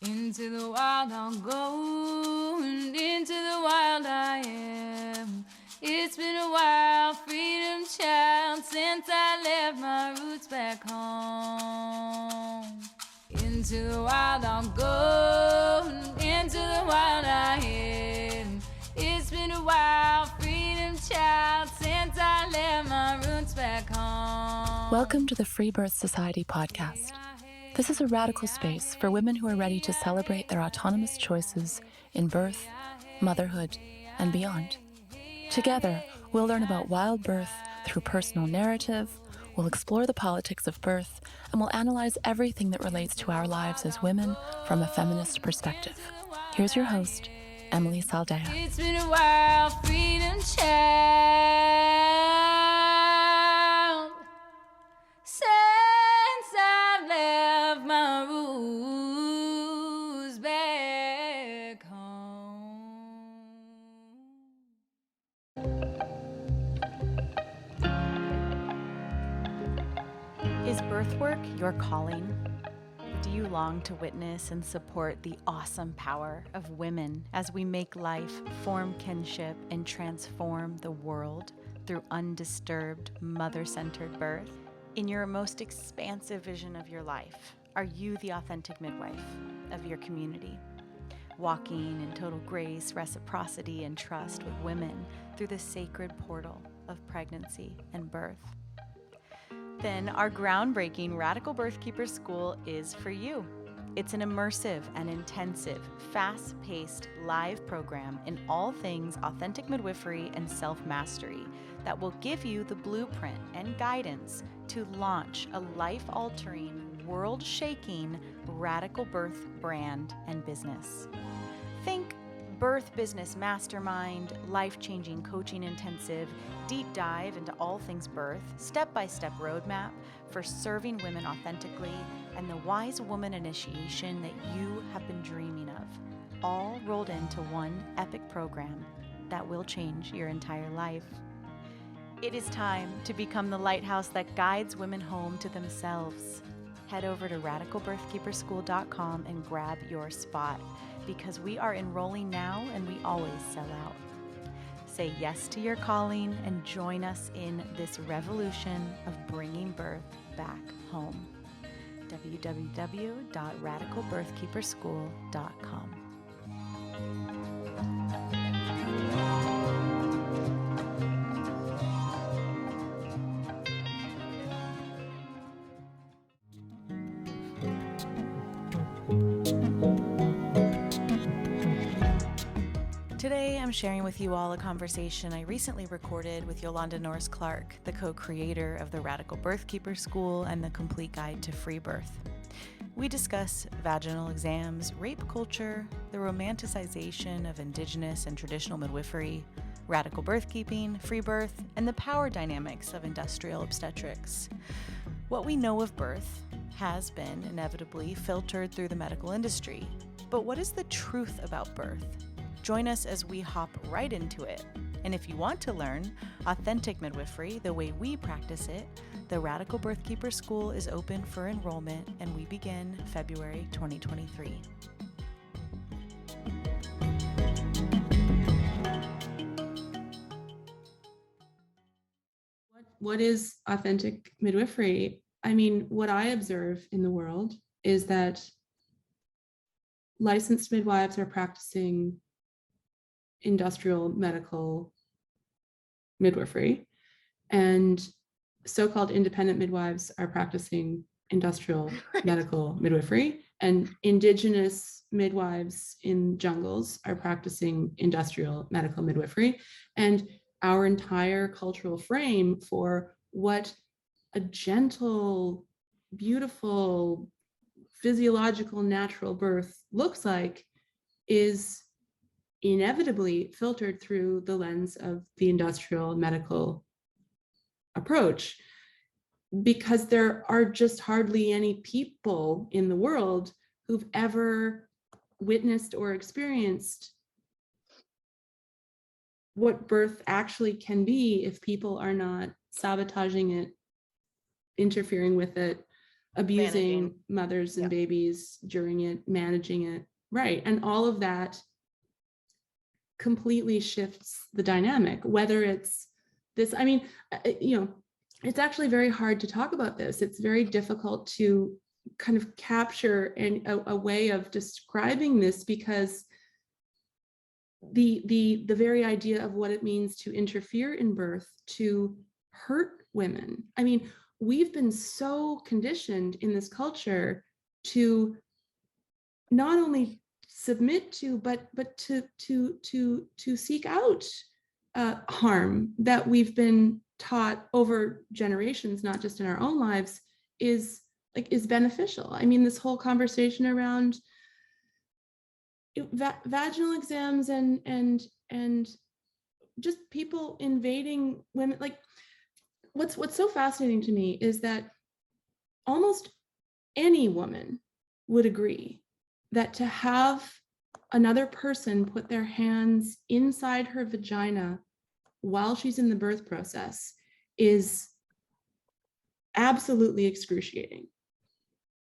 Into the wild I'll go, and into the wild I am. It's been a while, freedom child, since I left my roots back home. Into the wild I'll go, and into the wild I am. It's been a while, freedom child, since I left my roots back home. Welcome to the Freebirth Society podcast. This is a radical space for women who are ready to celebrate their autonomous choices in birth, motherhood, and beyond. Together, we'll learn about wild birth through personal narrative, we'll explore the politics of birth, and we'll analyze everything that relates to our lives as women from a feminist perspective. Here's your host, Emilee Saldea. It's been a while, freedom child, since I left my roots back home. Is birth work your calling? Do you long to witness and support the awesome power of women as we make life, form kinship, and transform the world through undisturbed, mother-centered birth? In your most expansive vision of your life, are you the authentic midwife of your community? Walking in total grace, reciprocity, and trust with women through the sacred portal of pregnancy and birth. Then our groundbreaking Radical Birthkeeper School is for you. It's an immersive and intensive, fast-paced live program in all things authentic midwifery and self-mastery that will give you the blueprint and guidance to launch a life-altering, world-shaking radical birth brand and business. Think birth business mastermind, life-changing coaching intensive, deep dive into all things birth, step-by-step roadmap for serving women authentically, and the wise woman initiation that you have been dreaming of, all rolled into one epic program that will change your entire life. It is time to become the lighthouse that guides women home to themselves. Head over to radicalbirthkeeperschool.com and grab your spot, because we are enrolling now and we always sell out. Say yes to your calling and join us in this revolution of bringing birth back home. www.radicalbirthkeeperschool.com. Today, I'm sharing with you all a conversation I recently recorded with Yolande Norris-Clark, the co-creator of the Radical Birthkeeper School and the Complete Guide to Freebirth. We discuss vaginal exams, rape culture, the romanticization of indigenous and traditional midwifery, radical birthkeeping, free birth, and the power dynamics of industrial obstetrics. What we know of birth has been inevitably filtered through the medical industry, but what is the truth about birth? Join us as we hop right into it. And if you want to learn authentic midwifery the way we practice it, the Radical Birthkeeper School is open for enrollment, and we begin February 2023. What is authentic midwifery? I mean, what I observe in the world is that licensed midwives are practicing industrial medical midwifery, and so-called independent midwives are practicing industrial medical midwifery, and indigenous midwives in jungles are practicing industrial medical midwifery. And our entire cultural frame for what a gentle, beautiful, physiological, natural birth looks like is inevitably filtered through the lens of the industrial medical approach, because there are just hardly any people in the world who've ever witnessed or experienced what birth actually can be if people are not sabotaging it, interfering with it, abusing mothers and babies during it, managing it. Right. And all of that completely shifts the dynamic, whether it's this, I mean, it's actually very hard to talk about this. It's very difficult to kind of capture a way of describing this, because the very idea of what it means to interfere in birth, to hurt women. I mean, we've been so conditioned in this culture to not only submit to, but to seek out harm that we've been taught over generations, not just in our own lives, is beneficial. I mean, this whole conversation around vaginal exams and just people invading women. Like, what's so fascinating to me is that almost any woman would agree that to have another person put their hands inside her vagina while she's in the birth process is absolutely excruciating.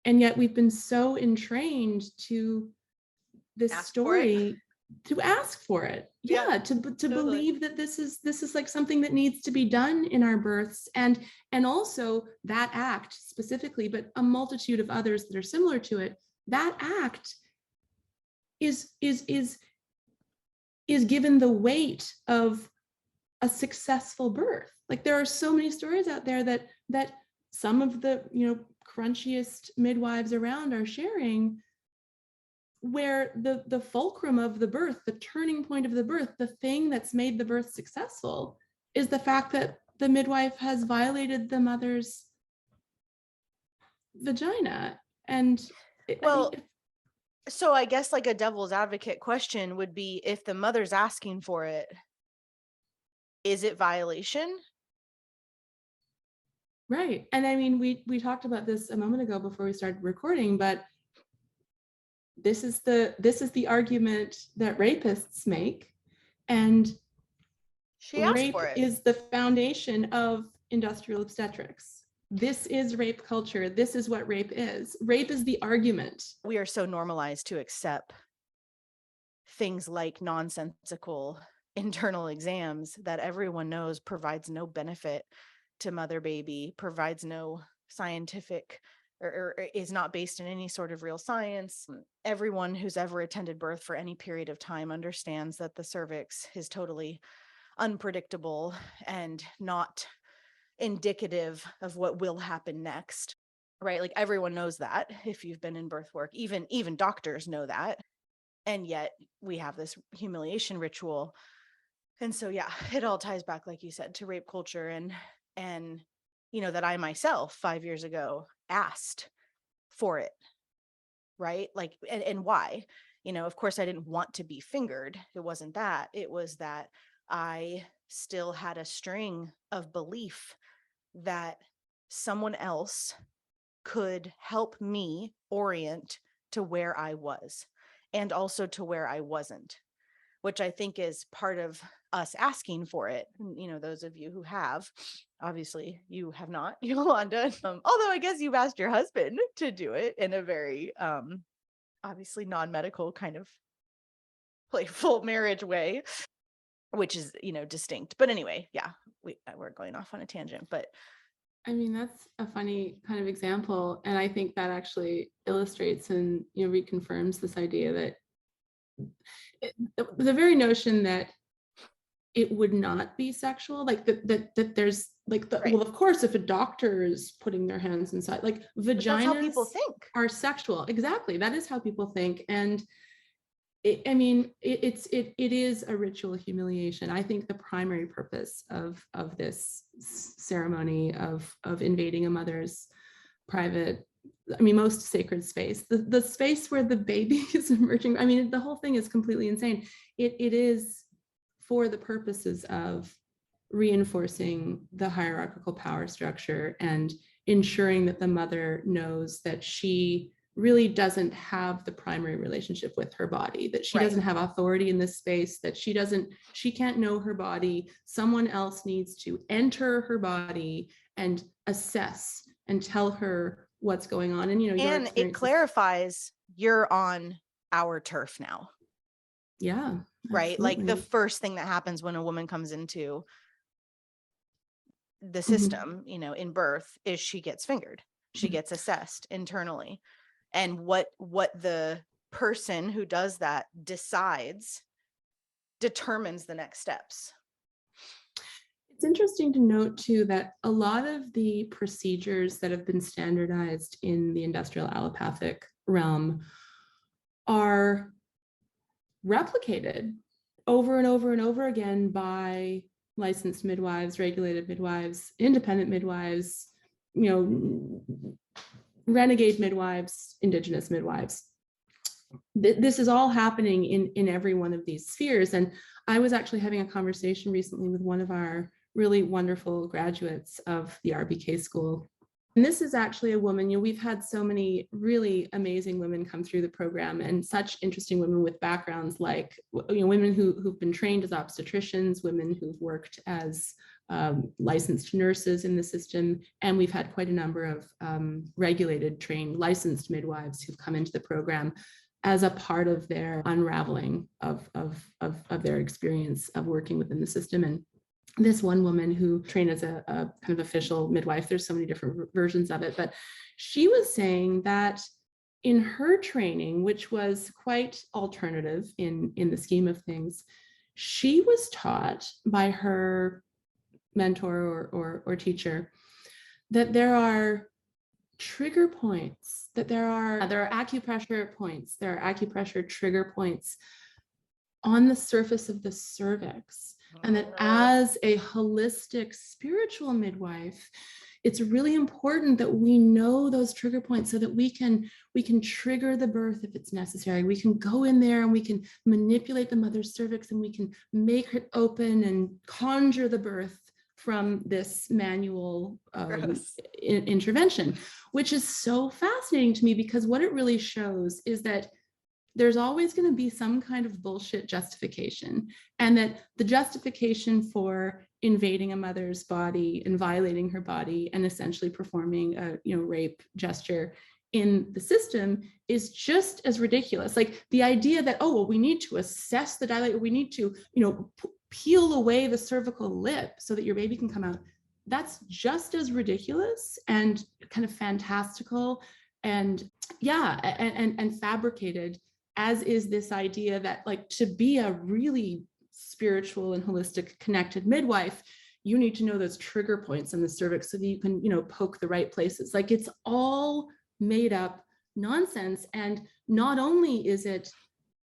And yet we've been so entrained to this story to ask for it. To believe that this is like something that needs to be done in our births, and also that act specifically, but a multitude of others that are similar to it. That act is given the weight of a successful birth. Like, there are so many stories out there that some of the crunchiest midwives around are sharing, where the fulcrum of the birth, the turning point of the birth, the thing that's made the birth successful, is the fact that the midwife has violated the mother's vagina. And so I guess like a devil's advocate question would be, if the mother's asking for it, is it violation? Right. And I mean, we talked about this a moment ago before we started recording, but this is the argument that rapists make. And rape is the foundation of industrial obstetrics. This is rape culture. This is what rape is. Rape is the argument. We are so normalized to accept things like nonsensical internal exams that everyone knows provides no benefit to mother baby, provides no scientific or is not based in any sort of real science. Everyone who's ever attended birth for any period of time understands that the cervix is totally unpredictable and not indicative of what will happen next, right? Like, everyone knows that if you've been in birth work, even doctors know that. And yet we have this humiliation ritual. And so, yeah, it all ties back, like you said, to rape culture and that I myself 5 years ago asked for it, right? Like, and why? Of course, I didn't want to be fingered. It wasn't that. It was that I still had a string of belief that someone else could help me orient to where I was and also to where I wasn't, which I think is part of us asking for it. Those of you who have, obviously you have not, Yolande, although I guess you've asked your husband to do it in a very obviously non-medical kind of playful marriage way, which is, distinct. But anyway, yeah, we're going off on a tangent, but I mean, that's a funny kind of example. And I think that actually illustrates and reconfirms this idea that the very notion that it would not be sexual, like that there's like the, right. Well, of course, if a doctor is putting their hands inside, like vaginas, that's how people think are sexual. Exactly. That is how people think. And it is a ritual humiliation. I think the primary purpose of this ceremony of invading a mother's private, most sacred space, the space where the baby is emerging. The whole thing is completely insane. It is for the purposes of reinforcing the hierarchical power structure and ensuring that the mother knows that she really doesn't have the primary relationship with her body, that she doesn't have authority in this space, that she can't know her body. Someone else needs to enter her body and assess and tell her what's going on. And, and it clarifies you're on our turf now. Yeah. Right. Absolutely. Like the first thing that happens when a woman comes into the system, in birth, is she gets fingered. She gets assessed internally. And what the person who does that decides determines the next steps. It's interesting to note too that a lot of the procedures that have been standardized in the industrial allopathic realm are replicated over and over and over again by licensed midwives, regulated midwives, independent midwives, renegade midwives, indigenous midwives. This is all happening in every one of these spheres. And I was actually having a conversation recently with one of our really wonderful graduates of the RBK school. And this is actually a woman, we've had so many really amazing women come through the program, and such interesting women with backgrounds like, women who've been trained as obstetricians, women who've worked as licensed nurses in the system. And we've had quite a number of regulated, trained, licensed midwives who've come into the program as a part of their unraveling of their experience of working within the system. And this one woman who trained as a kind of official midwife, there's so many different versions of it, but she was saying that in her training, which was quite alternative in the scheme of things, she was taught by her mentor or teacher that there are trigger points, that there are acupressure points, there are acupressure trigger points on the surface of the cervix. And that as a holistic spiritual midwife, it's really important that we know those trigger points so that we can trigger the birth if it's necessary. We can go in there and we can manipulate the mother's cervix and we can make it open and conjure the birth from this manual intervention, which is so fascinating to me, because what it really shows is that there's always going to be some kind of bullshit justification, and that the justification for invading a mother's body and violating her body and essentially performing a rape gesture in the system is just as ridiculous. Like the idea that, oh, well, we need to assess the dilate, or we need to, peel away the cervical lip so that your baby can come out. That's just as ridiculous and kind of fantastical and fabricated as is this idea that, like, to be a really spiritual and holistic connected midwife, you need to know those trigger points in the cervix so that you can, poke the right places. Like, it's all made up nonsense. And not only is it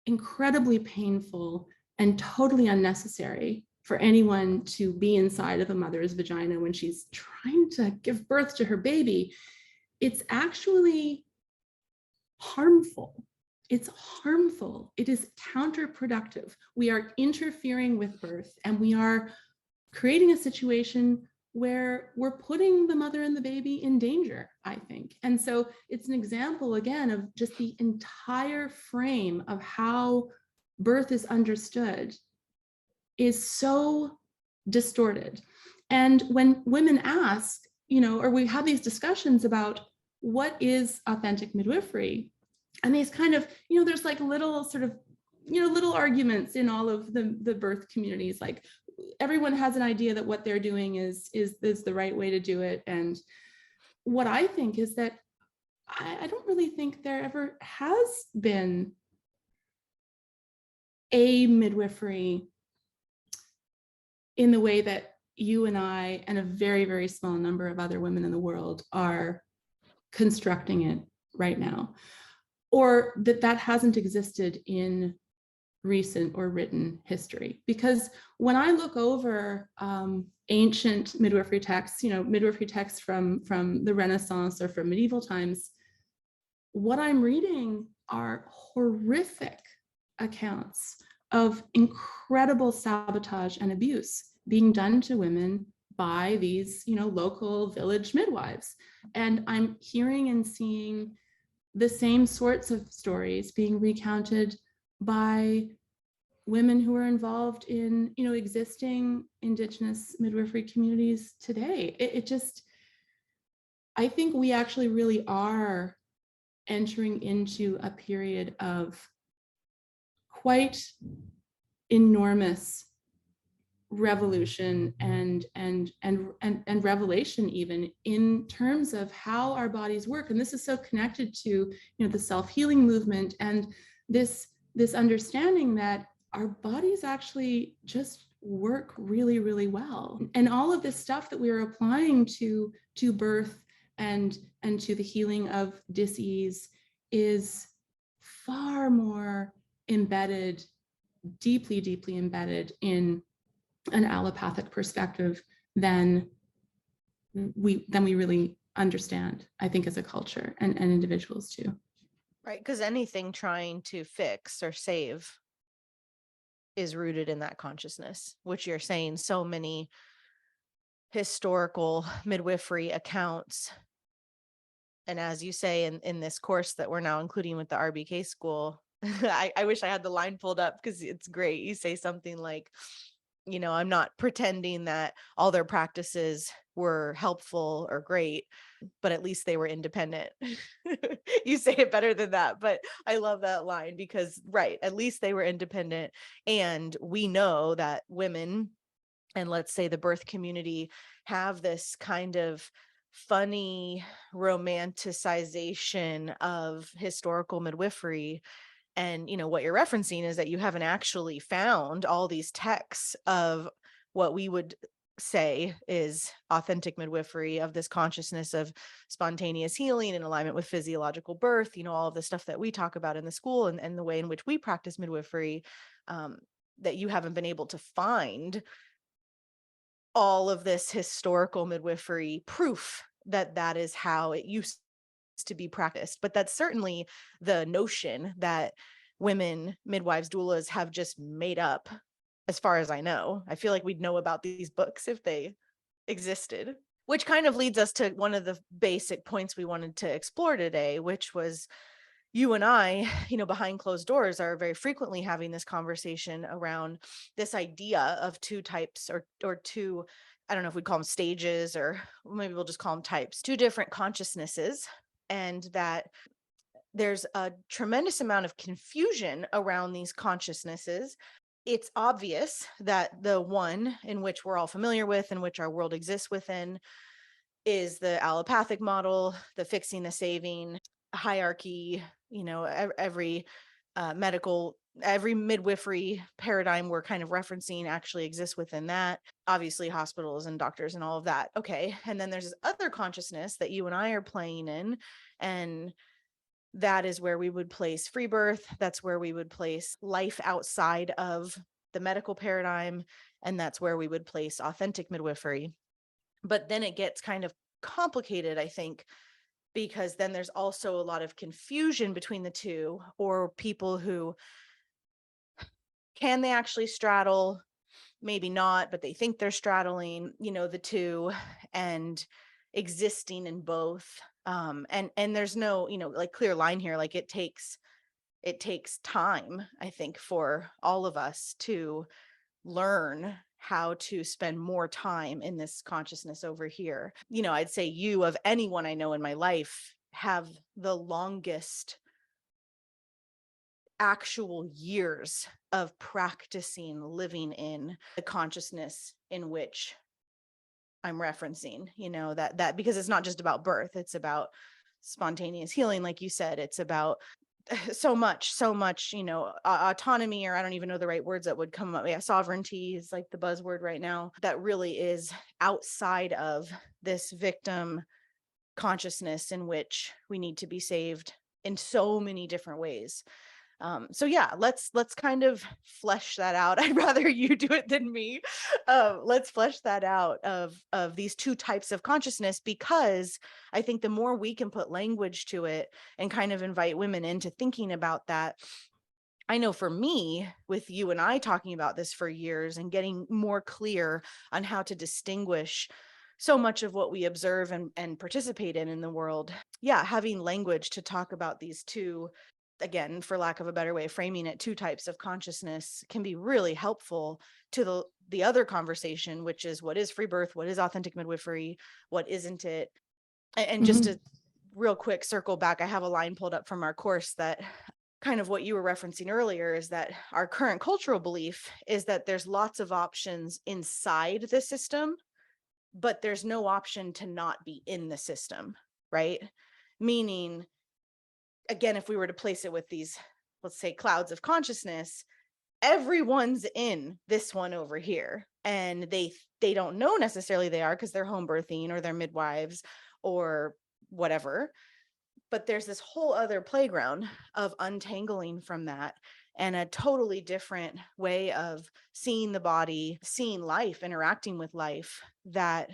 incredibly painful and totally unnecessary for anyone to be inside of a mother's vagina when she's trying to give birth to her baby, it's actually harmful. It's harmful. It is counterproductive. We are interfering with birth, and we are creating a situation where we're putting the mother and the baby in danger, I think. And so it's an example, again, of just the entire frame of how birth is understood is so distorted. And when women ask, or we have these discussions about what is authentic midwifery, and these kind of, there's like little sort of, little arguments in all of the birth communities. Like, everyone has an idea that what they're doing is the right way to do it. And what I think is that I don't really think there ever has been a midwifery in the way that you and I and a very, very small number of other women in the world are constructing it right now, or that hasn't existed in recent or written history. Because when I look over ancient midwifery texts, midwifery texts from the Renaissance or from medieval times, what I'm reading are horrific accounts of incredible sabotage and abuse being done to women by these, local village midwives. And I'm hearing and seeing the same sorts of stories being recounted by women who are involved in, existing indigenous midwifery communities today. It just, I think we actually really are entering into a period of quite enormous revolution and revelation, even in terms of how our bodies work. And this is so connected to the self-healing movement and this understanding that our bodies actually just work really, really well. And all of this stuff that we are applying to birth and to the healing of dis-ease is far more embedded, deeply, deeply embedded in an allopathic perspective than we really understand, I think, as a culture and individuals too. Right, because anything trying to fix or save is rooted in that consciousness, which you're saying so many historical midwifery accounts. And as you say in this course that we're now including with the RBK school, I wish I had the line pulled up because it's great. You say something like, I'm not pretending that all their practices were helpful or great, but at least they were independent. You say it better than that, but I love that line because, right, at least they were independent. And we know that women, and let's say the birth community, have this kind of funny romanticization of historical midwifery. And what you're referencing is that you haven't actually found all these texts of what we would say is authentic midwifery, of this consciousness of spontaneous healing in alignment with physiological birth, all of the stuff that we talk about in the school and the way in which we practice midwifery, that you haven't been able to find all of this historical midwifery proof that that is how it used to be practiced. But that's certainly the notion that women, midwives, doulas have just made up, as far as I know. I feel like we'd know about these books if they existed, which kind of leads us to one of the basic points we wanted to explore today, which was you and I, behind closed doors, are very frequently having this conversation around this idea of two types or two, I don't know if we'd call them stages, or maybe we'll just call them types, two different consciousnesses, and that there's a tremendous amount of confusion around these consciousnesses. It's obvious that the one in which we're all familiar with, in which our world exists within, is the allopathic model, the fixing, the saving hierarchy. Every every midwifery paradigm we're kind of referencing actually exists within that. Obviously, hospitals and doctors and all of that. Okay. And then there's this other consciousness that you and I are playing in. And that is where we would place free birth. That's where we would place life outside of the medical paradigm. And that's where we would place authentic midwifery. But then it gets kind of complicated, I think, because then there's also a lot of confusion between the two, or people who, can they actually straddle? Maybe not, but they think they're straddling, the two and existing in both. And there's no, like clear line here. Like it takes time, I think, for all of us to learn how to spend more time in this consciousness over here. I'd say you, of anyone I know in my life, have the longest actual years of practicing living in the consciousness in which I'm referencing, that because it's not just about birth, it's about spontaneous healing. Like you said, it's about so much, autonomy, or I don't even know the right words that would come up. Yeah, sovereignty is like the buzzword right now. That really is outside of this victim consciousness in which we need to be saved in so many different ways. So yeah, let's kind of flesh that out. I'd rather you do it than me. Let's flesh that out of these two types of consciousness, because I think the more we can put language to it and kind of invite women into thinking about that. I know for me, with you and I talking about this for years and getting more clear on how to distinguish so much of what we observe and participate in the world. Yeah, having language to talk about these two, again, for lack of a better way of framing it, two types of consciousness can be really helpful to the other conversation, which is what is free birth, what is authentic midwifery, what isn't it. And just to real quick circle back, I have a line pulled up from our course that kind of what you were referencing earlier is that our current cultural belief is that there's lots of options inside the system, but there's no option to not be in the system, right? Meaning, again, if we were to place it with these, let's say, clouds of consciousness, everyone's in this one over here, and they don't know necessarily they are because they're home birthing or they're midwives or whatever. But there's this whole other playground of untangling from that and a totally different way of seeing the body, seeing life, interacting with life that,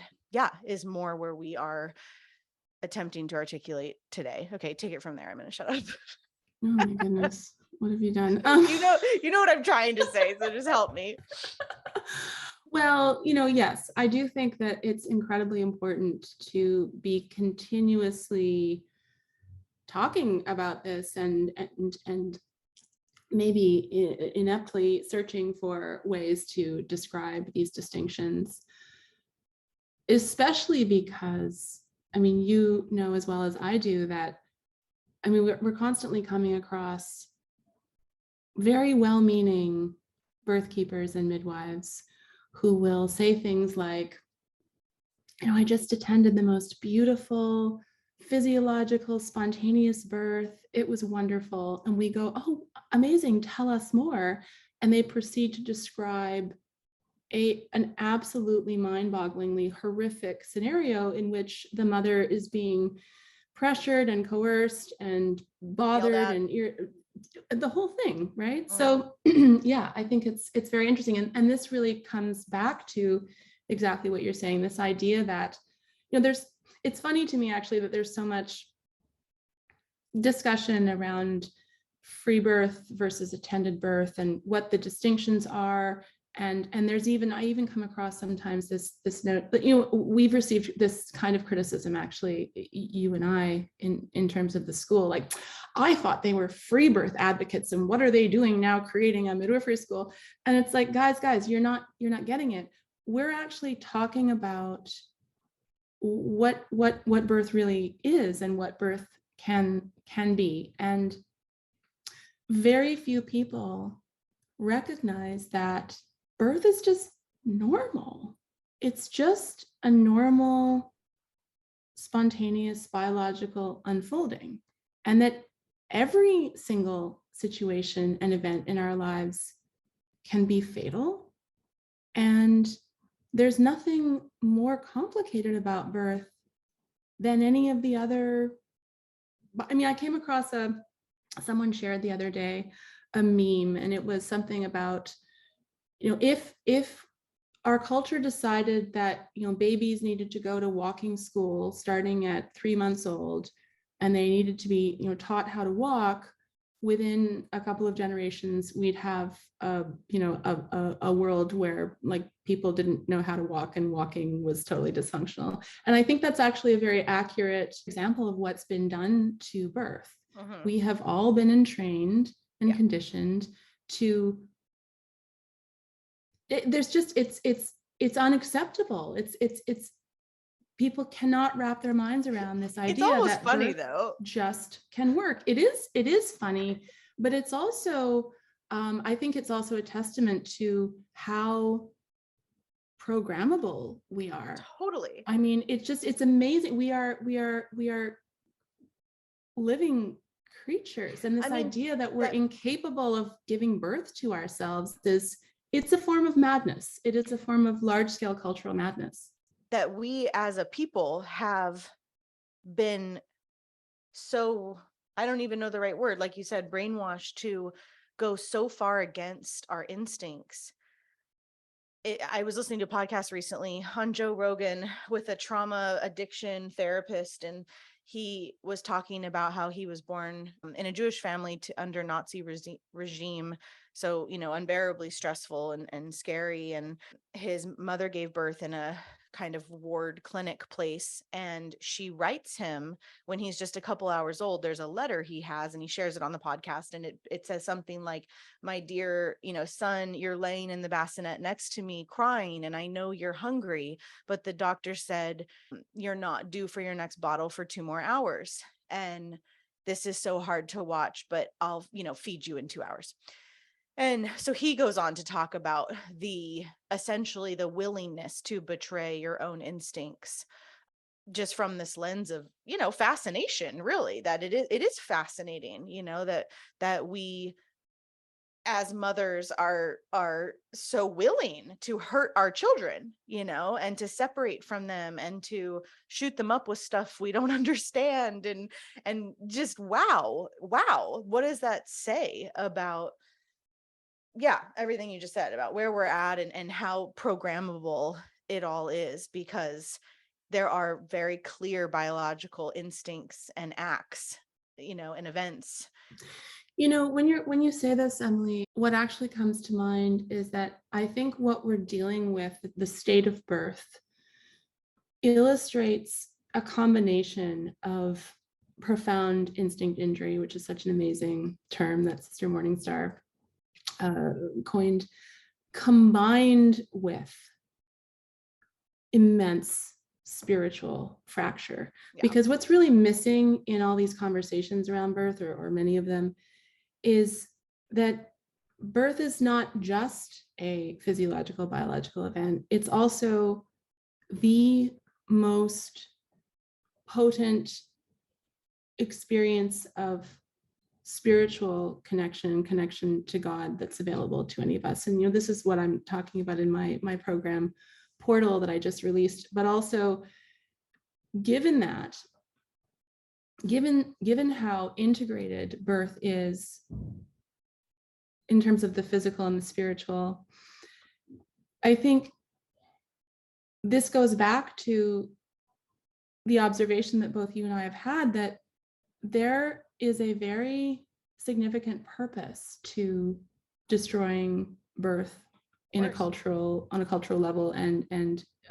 is more where we are attempting to articulate today. Okay, take it from there. I'm going to shut up. Oh my goodness. What have you done? You know what I'm trying to say, so just help me. Well, yes, I do think that it's incredibly important to be continuously talking about this and maybe ineptly searching for ways to describe these distinctions, especially because, you know as well as I do that, we're constantly coming across very well-meaning birth keepers and midwives who will say things like, I just attended the most beautiful, physiological, spontaneous birth. It was wonderful. And we go, oh, amazing, tell us more. And they proceed to describe an absolutely mind-bogglingly horrific scenario in which the mother is being pressured and coerced and bothered and the whole thing, right? So I think it's very interesting. And this really comes back to exactly what you're saying, this idea that, it's funny to me actually that there's so much discussion around free birth versus attended birth and what the distinctions are. And there's I even come across sometimes this note, but we've received this kind of criticism, actually, you and I, in terms of the school, like, I thought they were free birth advocates, and what are they doing now creating a midwifery school? And it's like, guys, you're not getting it. We're actually talking about what birth really is and what birth can be. And very few people recognize that birth is just normal. It's just a normal, spontaneous biological unfolding, and that every single situation and event in our lives can be fatal. And there's nothing more complicated about birth than any of the other. I came across someone shared the other day a meme, and it was something about, if our culture decided that, babies needed to go to walking school starting at 3 months old, and they needed to be, taught how to walk, within a couple of generations, we'd have a world where, like, people didn't know how to walk and walking was totally dysfunctional. And I think that's actually a very accurate example of what's been done to birth. We have all been entrained and conditioned to, it's unacceptable. It's people cannot wrap their minds around this idea. It's almost that funny though. Just can work. It is funny, but it's also, I think it's also a testament to how programmable we are. Totally. It's amazing. We are living creatures, and this idea that we're incapable of giving birth to ourselves it's a form of madness. It is a form of large-scale cultural madness. That we as a people have been so, I don't even know the right word, like you said, brainwashed to go so far against our instincts. I was listening to a podcast recently on Joe Rogan with a trauma addiction therapist, and he was talking about how he was born in a Jewish family under Nazi regime. So, unbearably stressful and scary. And his mother gave birth in a kind of ward clinic place. And she writes him when he's just a couple hours old. There's a letter he has, and he shares it on the podcast. And it says something like, "My dear, son, you're laying in the bassinet next to me crying, and I know you're hungry, but the doctor said you're not due for your next bottle for 2 more hours. And this is so hard to watch, but I'll, feed you in 2 hours." And so he goes on to talk about essentially the willingness to betray your own instincts, just from this lens of, fascination, really, that it is fascinating, that we as mothers are so willing to hurt our children, and to separate from them and to shoot them up with stuff we don't understand. And just, wow, what does that say about everything you just said about where we're at and how programmable it all is, because there are very clear biological instincts and acts, and events. When you say this, Emilee, what actually comes to mind is that I think what we're dealing with, the state of birth, illustrates a combination of profound instinct injury, which is such an amazing term that Sister Morningstar coined, combined with immense spiritual fracture. Because what's really missing in all these conversations around birth, or many of them, is that birth is not just a physiological, biological event. It's also the most potent experience of spiritual connection to God that's available to any of us. And this is what I'm talking about in my program Portal that I just released. But also, given how integrated birth is in terms of the physical and the spiritual, I think this goes back to the observation that both you and I have had, that there is a very significant purpose to destroying birth on a cultural level and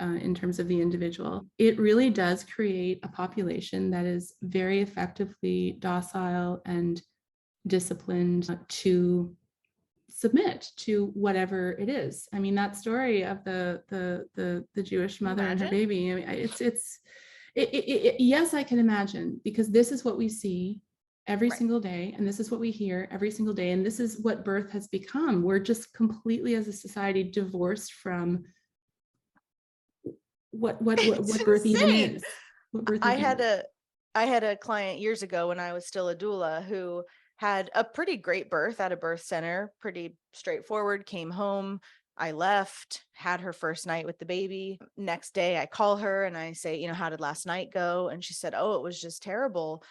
in terms of the individual. It really does create a population that is very effectively docile and disciplined to submit to whatever it is. I mean, that story of the Jewish mother and her baby, I mean, yes, I can imagine, because this is what we see every single day, and this is what we hear every single day, and this is what birth has become. We're just completely, as a society, divorced from what birth even is. I had a client years ago when I was still a doula who had a pretty great birth at a birth center, pretty straightforward, came home. I left, had her first night with the baby. Next day I call her and I say, how did last night go? And she said, "Oh, it was just terrible.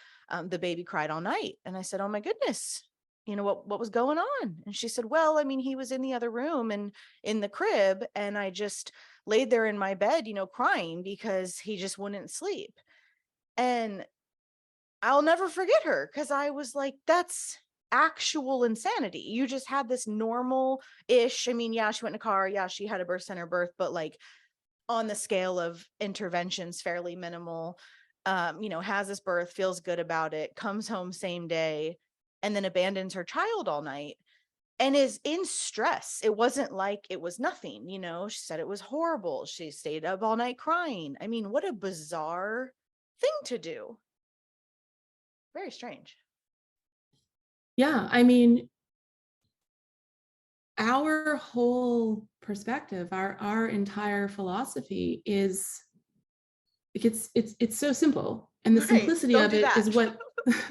The baby cried all night." And I said, "Oh my goodness, what was going on?" And she said, "Well, I mean, he was in the other room and in the crib, and I just laid there in my bed, crying because he just wouldn't sleep." And I'll never forget her, because I was like, that's actual insanity. You just had this normal-ish, I mean, she went in a car, she had a birth center birth, but like on the scale of interventions, fairly minimal. Has this birth, feels good about it, comes home same day, and then abandons her child all night and is in stress. It wasn't like it was nothing, she said it was horrible. She stayed up all night crying. I mean, what a bizarre thing to do. Very strange. Yeah, I mean, our whole perspective, our entire philosophy is, it's so simple, and the simplicity of it is what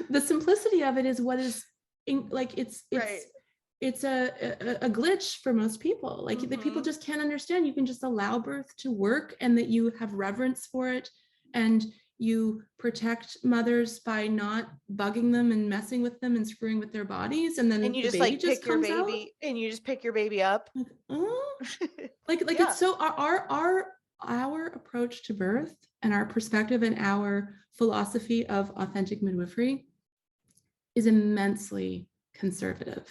the simplicity of it is what is like it's a glitch for most people. Like the people just can't understand. You can just allow birth to work, and that you have reverence for it, and you protect mothers by not bugging them and messing with them and screwing with their bodies, and then you just pick your baby and you just pick your baby up. It's so our approach to birth and our perspective and our philosophy of authentic midwifery is immensely conservative.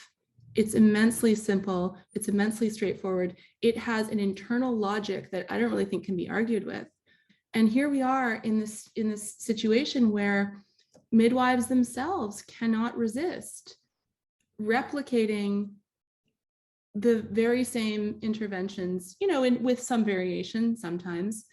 It's immensely simple. It's immensely straightforward. It has an internal logic that I don't really think can be argued with. And here we are in this situation where midwives themselves cannot resist replicating the very same interventions, with some variation sometimes,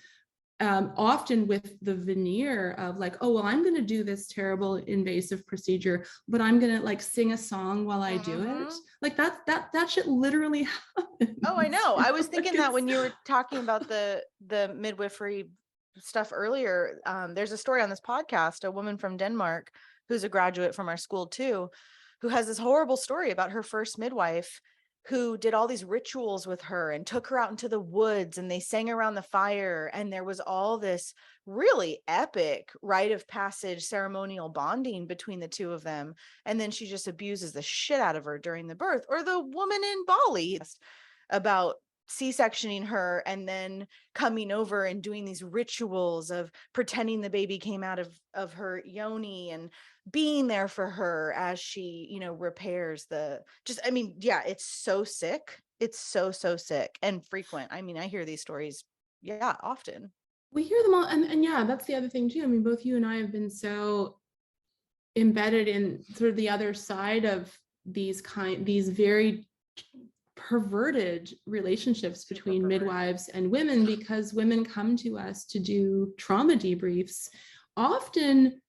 often with the veneer of like, oh, well, I'm going to do this terrible invasive procedure, but I'm going to like sing a song while I do it. Like that shit literally happens. Oh, I know. I was thinking that when you were talking about the midwifery stuff earlier, there's a story on this podcast, a woman from Denmark who's a graduate from our school too, who has this horrible story about her first midwife who did all these rituals with her and took her out into the woods, and they sang around the fire. And there was all this really epic rite of passage, ceremonial bonding between the two of them. And then she just abuses the shit out of her during the birth. Or the woman in Bali about C-sectioning her and then coming over and doing these rituals of pretending the baby came out of her yoni and being there for her as she, repairs it's so sick. It's so sick and frequent. I mean, I hear these stories, often. We hear them all. And yeah, that's the other thing too. I mean, both you and I have been so embedded in sort of the other side of these very perverted relationships between midwives and women, because women come to us to do trauma debriefs, often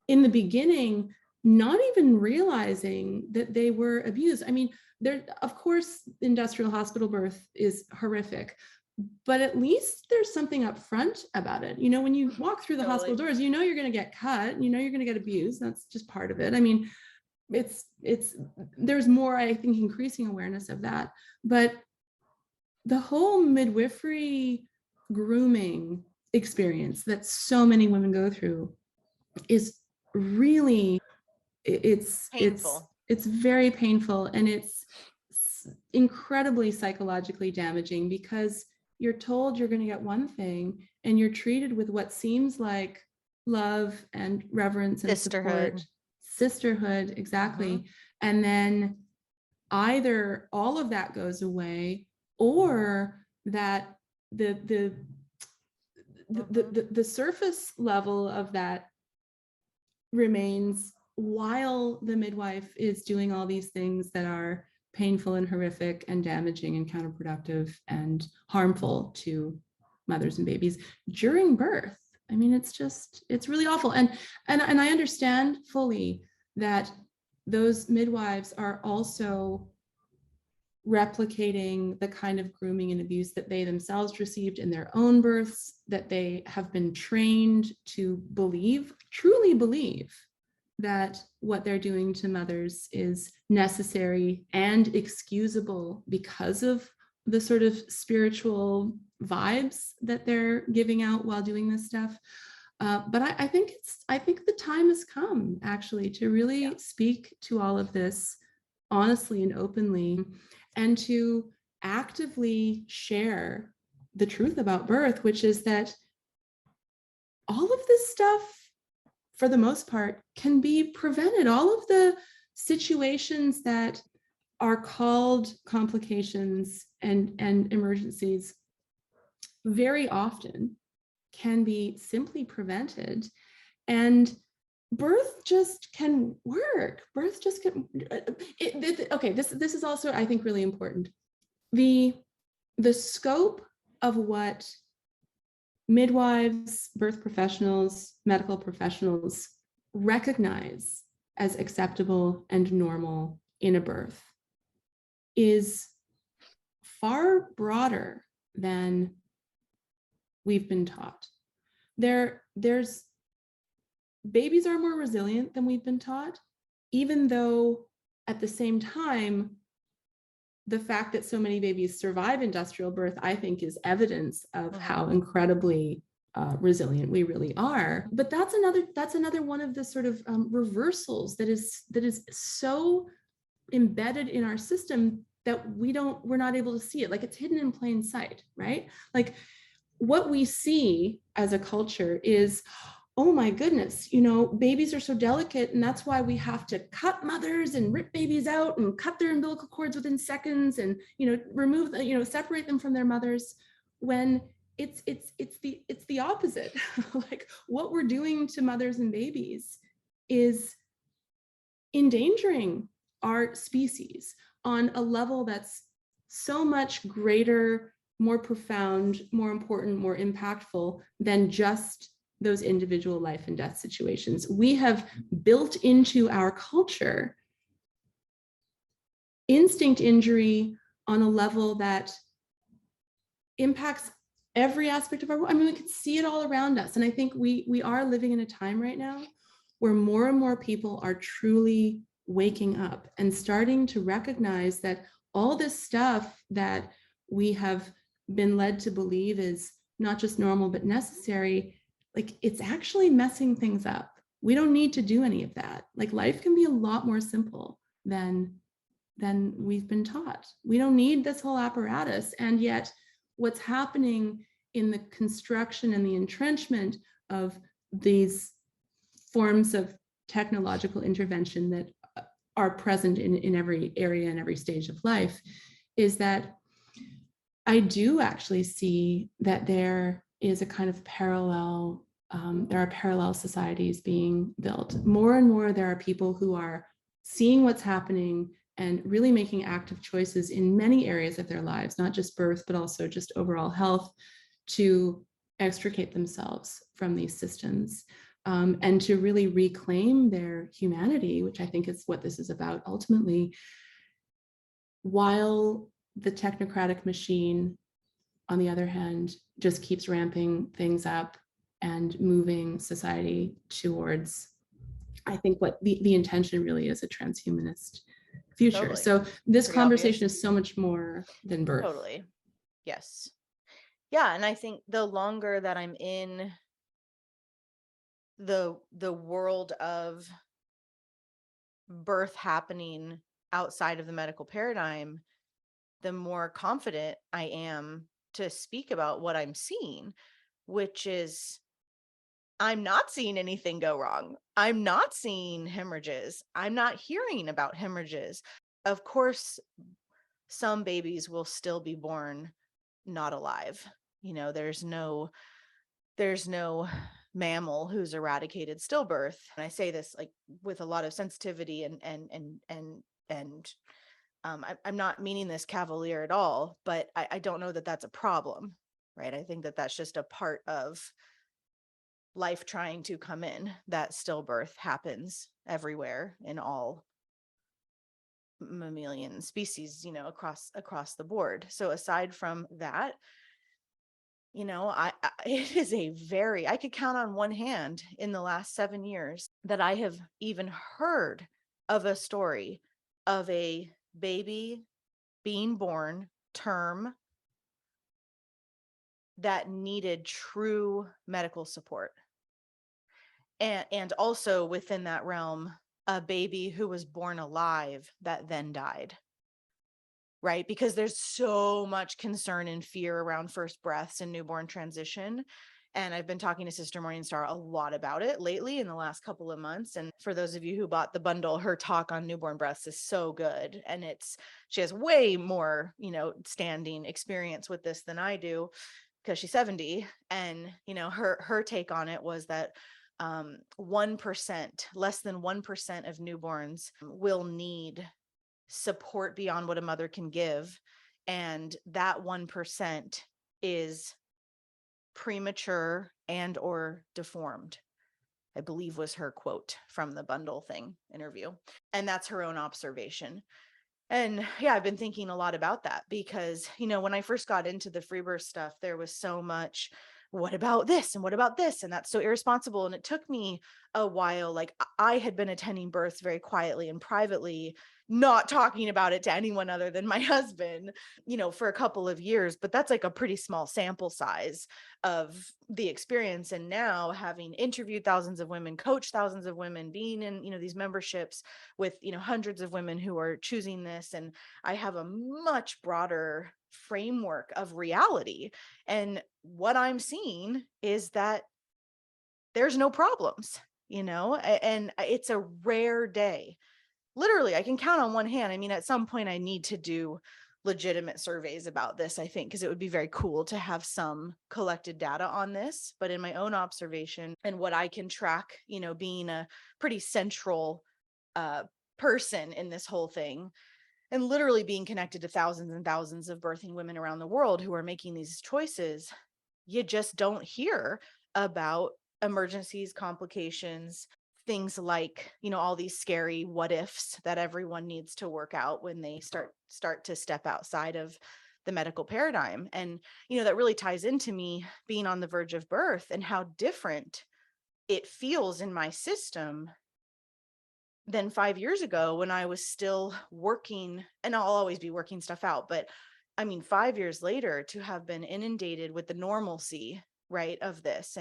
in the beginning, not even realizing that they were abused. I mean, of course, industrial hospital birth is horrific, but at least there's something up front about it. When you walk through the hospital doors, you're going to get cut, you're going to get abused. That's just part of it. I mean, there's more, I think, increasing awareness of that. But the whole midwifery grooming experience that so many women go through is really, it's painful. It's very painful, and it's incredibly psychologically damaging, because you're told you're going to get one thing and you're treated with what seems like love and reverence and sisterhood, exactly. And then either all of that goes away, or that the surface level of that remains while the midwife is doing all these things that are painful and horrific and damaging and counterproductive and harmful to mothers and babies during birth. I mean, it's really awful. And I understand fully that those midwives are also replicating the kind of grooming and abuse that they themselves received in their own births, that they have been trained to truly believe that what they're doing to mothers is necessary and excusable because of the sort of spiritual vibes that they're giving out while doing this stuff. But I think the time has come, actually, to really speak to all of this honestly and openly, and to actively share the truth about birth, which is that all of this stuff, for the most part, can be prevented. All of the situations that are called complications and emergencies very often can be simply prevented, and birth just can work. Birth just can. Okay, this is also, I think, really important. The scope of what midwives, birth professionals, medical professionals recognize as acceptable and normal in a birth is far broader than we've been taught. There's babies are more resilient than we've been taught, even though at the same time, the fact that so many babies survive industrial birth, I think, is evidence of how incredibly resilient we really are. But that's another one of the sort of reversals that is so embedded in our system that we're not able to see it. Like, it's hidden in plain sight, right? Like, what we see as a culture is, oh my goodness, babies are so delicate, and that's why we have to cut mothers and rip babies out and cut their umbilical cords within seconds and, remove, separate them from their mothers, when it's the opposite. Like, what we're doing to mothers and babies is endangering our species on a level that's so much greater, more profound, more important, more impactful than just those individual life and death situations. We have built into our culture instinct injury on a level that impacts every aspect of our world. I mean, we can see it all around us. And I think we are living in a time right now where more and more people are truly waking up and starting to recognize that all this stuff that we have been led to believe is not just normal, but necessary, like, it's actually messing things up. We don't need to do any of that. Like, life can be a lot more simple than we've been taught. We don't need this whole apparatus. And yet what's happening in the construction and the entrenchment of these forms of technological intervention that are present in every area and every stage of life is that I do actually see that there is a kind of parallel, there are parallel societies being built. More and more, there are people who are seeing what's happening and really making active choices in many areas of their lives, not just birth, but also just overall health, to extricate themselves from these systems, and to really reclaim their humanity, which I think is what this is about ultimately, while the technocratic machine, on the other hand, just keeps ramping things up and moving society towards, I think, what the intention really is, a transhumanist future. Totally. So this pretty conversation obvious. Is so much more than birth. Totally. Yes. Yeah. And I think the longer that I'm in the world of birth happening outside of the medical paradigm, the more confident I am to speak about what I'm seeing, which is, I'm not seeing anything go wrong. I'm not seeing hemorrhages. I'm not hearing about hemorrhages. Of course, some babies will still be born not alive. There's no mammal who's eradicated stillbirth. And I say this like with a lot of sensitivity and I'm not meaning this cavalier at all, but I don't know that that's a problem, right? I think that that's just a part of life trying to come in, that stillbirth happens everywhere in all mammalian species, across the board. So aside from that, it is I could count on one hand in the last 7 years that I have even heard of a story of a baby being born term that needed true medical support. And also within that realm, a baby who was born alive that then died. Right? Because there's so much concern and fear around first breaths and newborn transition. And I've been talking to Sister Morningstar a lot about it lately in the last couple of months. And for those of you who bought the bundle, her talk on newborn breaths is so good. And she has way more, standing experience with this than I do, because she's 70. And, her take on it was that 1%, less than 1% of newborns will need support beyond what a mother can give. And that 1% is premature and or deformed, I believe was her quote from the bundle thing interview. And that's her own observation. And yeah, I've been thinking a lot about that because, when I first got into the Freebirth stuff, there was so much, what about this? And what about this? And that's so irresponsible. And it took me a while. Like, I had been attending births very quietly and privately, not talking about it to anyone other than my husband, for a couple of years, but that's like a pretty small sample size of the experience. And now, having interviewed thousands of women, coached thousands of women, being in, these memberships with, hundreds of women who are choosing this, and I have a much broader framework of reality. And what I'm seeing is that there's no problems, and it's a rare day. Literally, I can count on one hand. I mean, at some point I need to do legitimate surveys about this, I think, because it would be very cool to have some collected data on this. But in my own observation and what I can track, being a pretty central person in this whole thing, and literally being connected to thousands and thousands of birthing women around the world who are making these choices, you just don't hear about emergencies, complications, things like, all these scary what ifs that everyone needs to work out when they start to step outside of the medical paradigm. And, that really ties into me being on the verge of birth and how different it feels in my system than 5 years ago when I was still working, and I'll always be working stuff out. But I mean, 5 years later, to have been inundated with the normalcy, right, of this,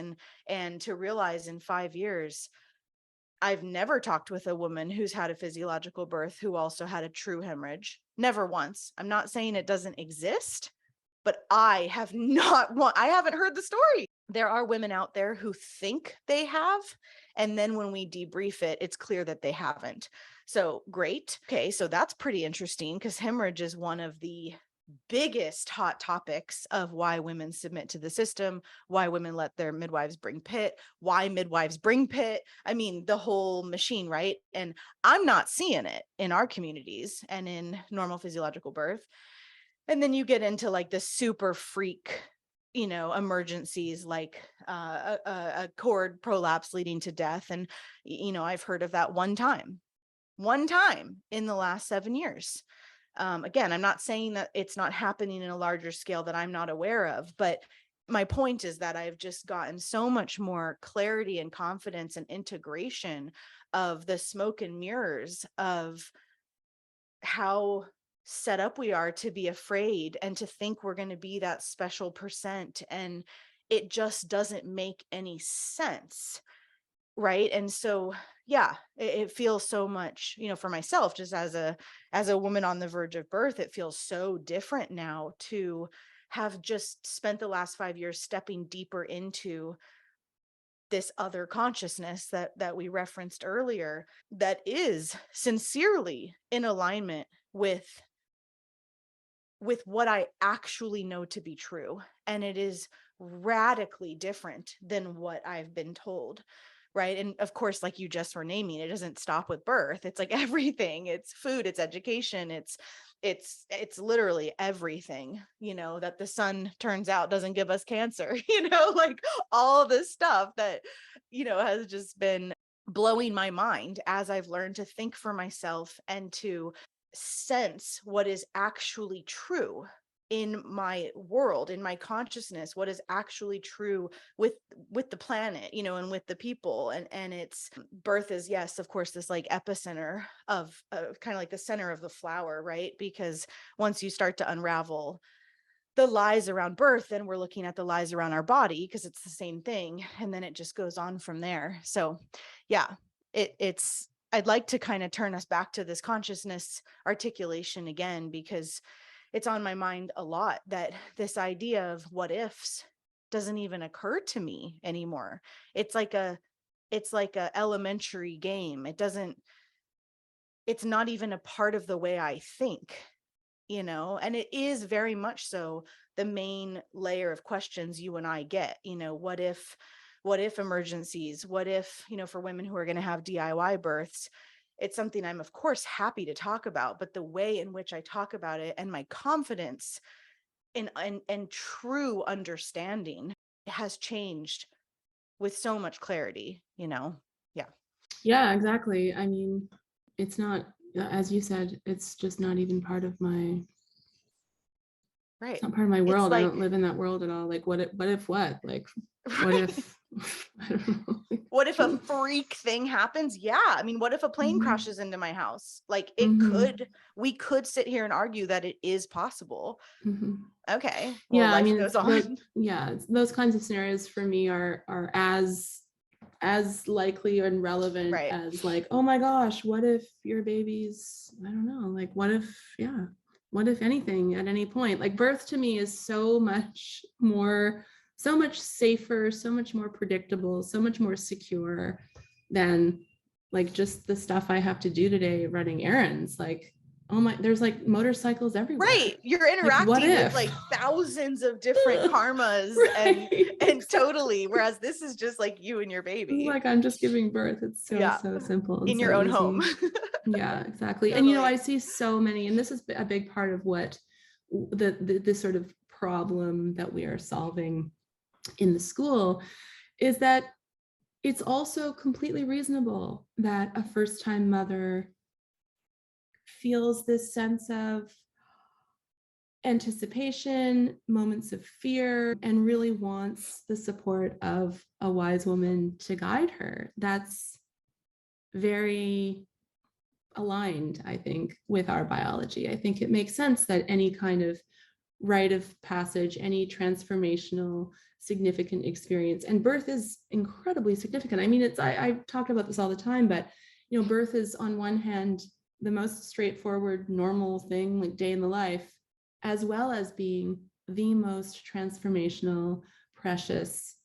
and to realize in 5 years, I've never talked with a woman who's had a physiological birth who also had a true hemorrhage. Never once. I'm not saying it doesn't exist, but I haven't heard the story. There are women out there who think they have, and then when we debrief it, it's clear that they haven't. So great. Okay, so that's pretty interesting, because hemorrhage is one of the biggest hot topics of why women submit to the system, why women let their midwives bring pit, why midwives bring pit. I mean, the whole machine, right? And I'm not seeing it in our communities and in normal physiological birth. And then you get into like the super freak, emergencies, like a cord prolapse leading to death. And, I've heard of that one time in the last 7 years. Again, I'm not saying that it's not happening in a larger scale that I'm not aware of, but my point is that I've just gotten so much more clarity and confidence and integration of the smoke and mirrors of how set up we are to be afraid and to think we're going to be that special percent. And it just doesn't make any sense. Right. And so, yeah, it feels so much, for myself, just as a woman on the verge of birth, it feels so different now to have just spent the last 5 years stepping deeper into this other consciousness that we referenced earlier, that is sincerely in alignment with what I actually know to be true. And it is radically different than what I've been told. Right. And of course, like you just were naming, it doesn't stop with birth. It's like everything. It's food, it's education, it's literally everything, that the sun turns out doesn't give us cancer, like all this stuff that, has just been blowing my mind as I've learned to think for myself and to sense what is actually true in my world, in my consciousness, what is actually true with the planet, and with the people. And it's birth is, yes, of course, this like epicenter of kind of like the center of the flower, right? Because once you start to unravel the lies around birth, then we're looking at the lies around our body, because it's the same thing. And then it just goes on from there. So yeah, it's I'd like to kind of turn us back to this consciousness articulation again, because it's on my mind a lot, that this idea of what ifs doesn't even occur to me anymore. It's like a elementary game. It's not even a part of the way I think, and it is very much so the main layer of questions you and I get, what if emergencies, what if, for women who are going to have DIY births. It's something I'm, of course, happy to talk about, but the way in which I talk about it and my confidence and true understanding has changed with so much clarity, Yeah. Yeah, exactly. I mean, it's not, as you said, it's just not even part of my, right. It's not part of my world. Like, I don't live in that world at all. Like, what if what? Like, what if, I don't know. What if a freak thing happens? Yeah. I mean, what if a plane crashes into my house? Like we could sit here and argue that it is possible. Okay. Well, yeah. I mean, goes on. Those kinds of scenarios for me are as likely and relevant as like, oh my gosh, what if your baby's, I don't know, like, what if anything at any point. Like, birth to me is so much more so much safer, so much more predictable, so much more secure than like just the stuff I have to do today running errands. Like, oh my, there's like motorcycles everywhere. Right. You're interacting with like thousands of different karmas and totally. Whereas this is just like you and your baby. Like I'm just giving birth. It's so simple. In your own home. Yeah, exactly. Totally. And I see so many, and this is a big part of what the sort of problem that we are solving in the school is that it's also completely reasonable that a first-time mother feels this sense of anticipation, moments of fear, and really wants the support of a wise woman to guide her. That's very aligned, I think, with our biology. I think it makes sense that any kind of rite of passage, any transformational significant experience, and birth is incredibly significant. I mean, I talk about this all the time, but birth is on one hand the most straightforward, normal thing, like day in the life, as well as being the most transformational, precious,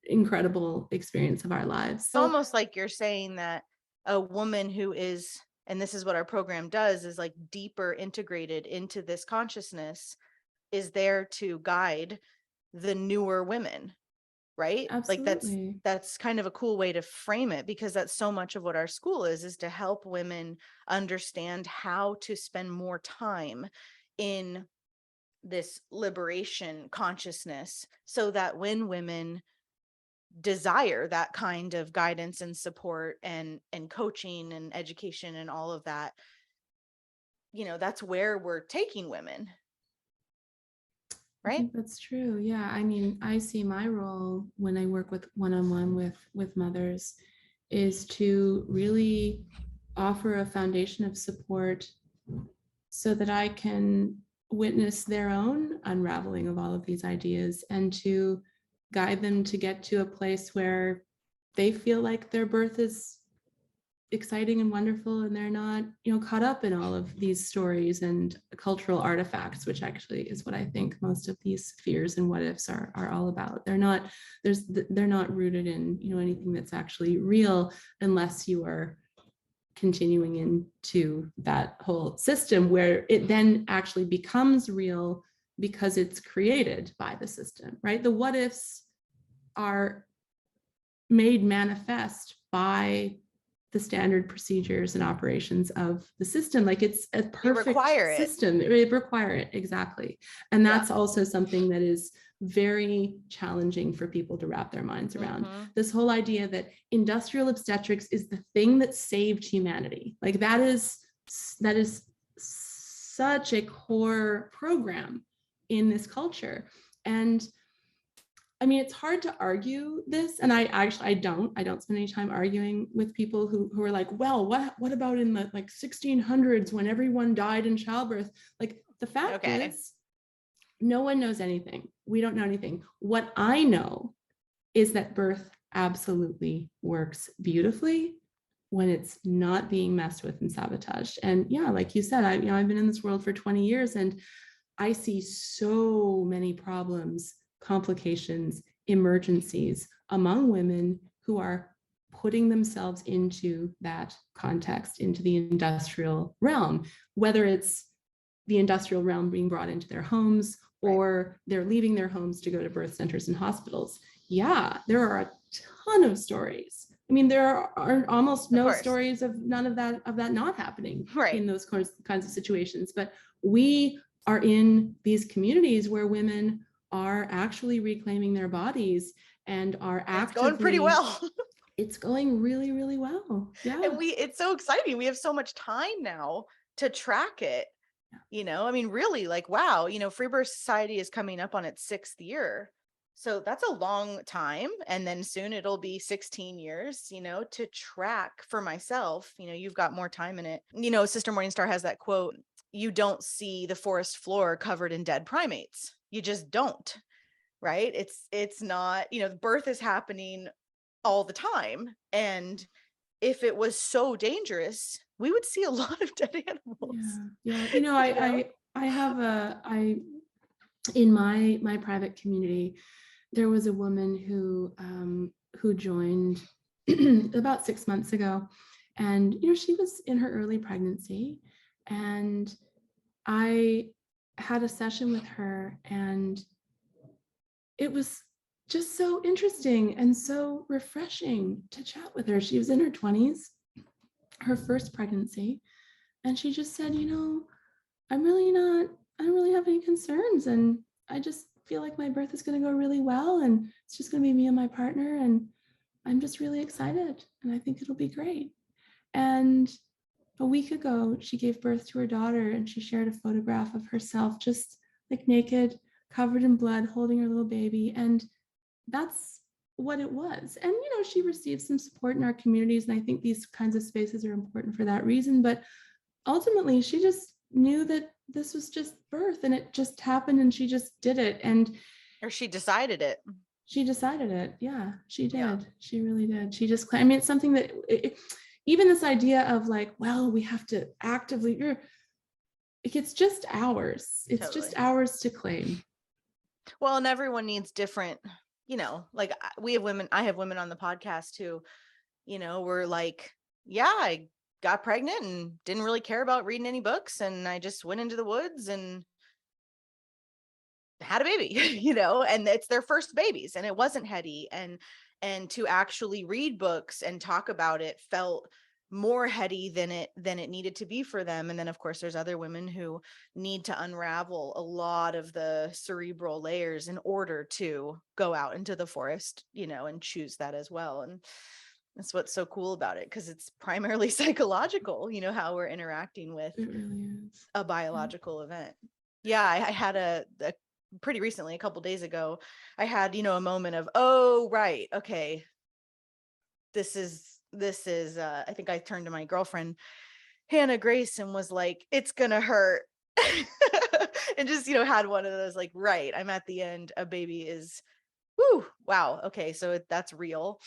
incredible experience of our lives. It's almost like you're saying that a woman who is, and this is what our program does, is like deeper integrated into this consciousness, is there to guide the newer women, right? Absolutely. Like that's kind of a cool way to frame it, because that's so much of what our school is to help women understand how to spend more time in this liberation consciousness, so that when women desire that kind of guidance and support and coaching and education and all of that, that's where we're taking women. Right? I think that's true. Yeah. I mean, I see my role when I work with one-on-one with mothers is to really offer a foundation of support so that I can witness their own unraveling of all of these ideas and to guide them to get to a place where they feel like their birth is exciting and wonderful, and they're not, caught up in all of these stories and cultural artifacts, which actually is what I think most of these fears and what ifs are all about. They're not rooted in, anything that's actually real, unless you are continuing into that whole system where it then actually becomes real because it's created by the system, right? The what ifs are made manifest by the standard procedures and operations of the system. Like it's a perfect system. It require it, exactly. And that's also something that is very challenging for people to wrap their minds around. This whole idea that industrial obstetrics is the thing that saved humanity. Like that is such a core program in this culture. And I mean, it's hard to argue this, and I don't spend any time arguing with people who are like, well, what about in the like 1600s when everyone died in childbirth? Like the fact is, no one knows anything. We don't know anything. What I know is that birth absolutely works beautifully when it's not being messed with and sabotaged. And yeah, like you said, I've been in this world for 20 years, and I see so many problems, complications, emergencies among women who are putting themselves into that context, into the industrial realm, whether it's the industrial realm being brought into their homes or they're leaving their homes to go to birth centers and hospitals. Yeah, there are a ton of stories. I mean, there are almost no stories of none of that not happening in those kinds of situations. But we are in these communities where women are actually reclaiming their bodies and are actively. It's going pretty well. It's going really, really well. Yeah. And it's so exciting. We have so much time now to track it. I mean, really, like, wow, Freebirth Society is coming up on its 6th year. So that's a long time. And then soon it'll be 16 years, to track for myself. You've got more time in it. Sister Morningstar has that quote, you don't see the forest floor covered in dead primates. You just don't, right? It's not, birth is happening all the time. And if it was so dangerous, we would see a lot of dead animals. Yeah. I have in my private community, there was a woman who joined about 6 months ago, and she was in her early pregnancy, and I had a session with her, and it was just so interesting and so refreshing to chat with her. She was in her 20s, her first pregnancy, and she just said, I don't really have any concerns, and I just feel like my birth is going to go really well, and it's just going to be me and my partner, and I'm just really excited, and I think it'll be great. And a week ago, she gave birth to her daughter, and she shared a photograph of herself just like naked, covered in blood, holding her little baby. And that's what it was. And, she received some support in our communities. And I think these kinds of spaces are important for that reason. But ultimately, she just knew that this was just birth, and it just happened, and she just did it. Or she decided it. She decided it. Yeah, she did. Yeah. She really did. She just, it's something that even this idea of like, well, we have to actively, it's just ours. It's totally just ours to claim. Well, and everyone needs different, like we have women, I have women on the podcast who, were like, yeah, I got pregnant and didn't really care about reading any books. And I just went into the woods and had a baby, and it's their first babies, and it wasn't heady. And to actually read books and talk about it felt more heady than it needed to be for them. And then of course there's other women who need to unravel a lot of the cerebral layers in order to go out into the forest, and choose that as well. And that's what's so cool about it, because it's primarily psychological, how we're interacting with a biological event. Yeah, I had a pretty recently, a couple days ago, I had, a moment of, oh, right, okay, this is I think I turned to my girlfriend Hannah Grace and was like, it's gonna hurt. And just had one of those like, right, I'm at the end, a baby is, whoo, wow, okay, so that's real.